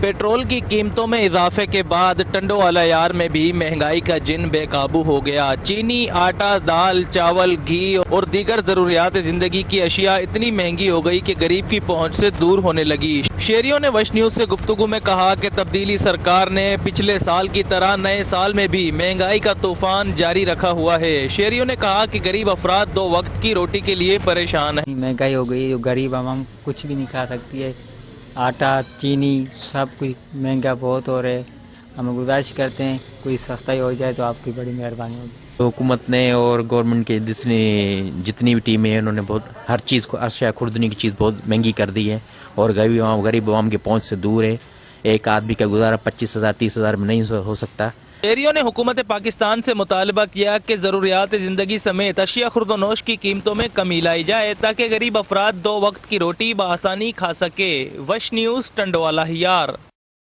Petrol की कीमतों में इजाफे के बाद टंडोवाला यार में भी महंगाई का जिन बेकाबू हो गया। चीनी, आटा, दाल, चावल, घी और दीगर जरूरियात जिंदगी की अशिया इतनी महंगी हो गई कि गरीब की पहुंच से दूर होने लगी। शहरियों ने वश न्यूज से गुफ्तगू में कहा कि तब्दीली सरकार ने पिछले साल की तरह नए साल में भी महंगाई का तूफान जारी रखा हुआ है। शहरियों ने कहा कि गरीब अफराद दो वक्त की रोटी के लिए परेशान है। महंगाई हो गई, जो गरीब आवाम कुछ भी नहीं खा सकती है। आटा, चीनी सब कुछ महंगा बहुत हो रहा है। हम गुजारिश करते हैं कोई सस्ता ही हो जाए तो आपकी बड़ी मेहरबानी होगी। हुकूमत ने और गवर्नमेंट के जितनी भी टीमें हैं उन्होंने बहुत हर चीज़ को अशिया खुर्दनी की चीज़ बहुत महंगी कर दी है और गरीब आवाम के पहुंच से दूर है। एक आदमी का गुजारा 25,000 30,000 में नहीं हो सकता। शहरियों ने हुकूमत पाकिस्तान से मुतालबा किया कि जरूरियात जिंदगी समेत अशिया खुर्दनोश की कीमतों में कमी लाई जाए ताकि गरीब अफराद दो वक्त की रोटी बआसानी खा सके। वश न्यूज़, टंडोवाला यार।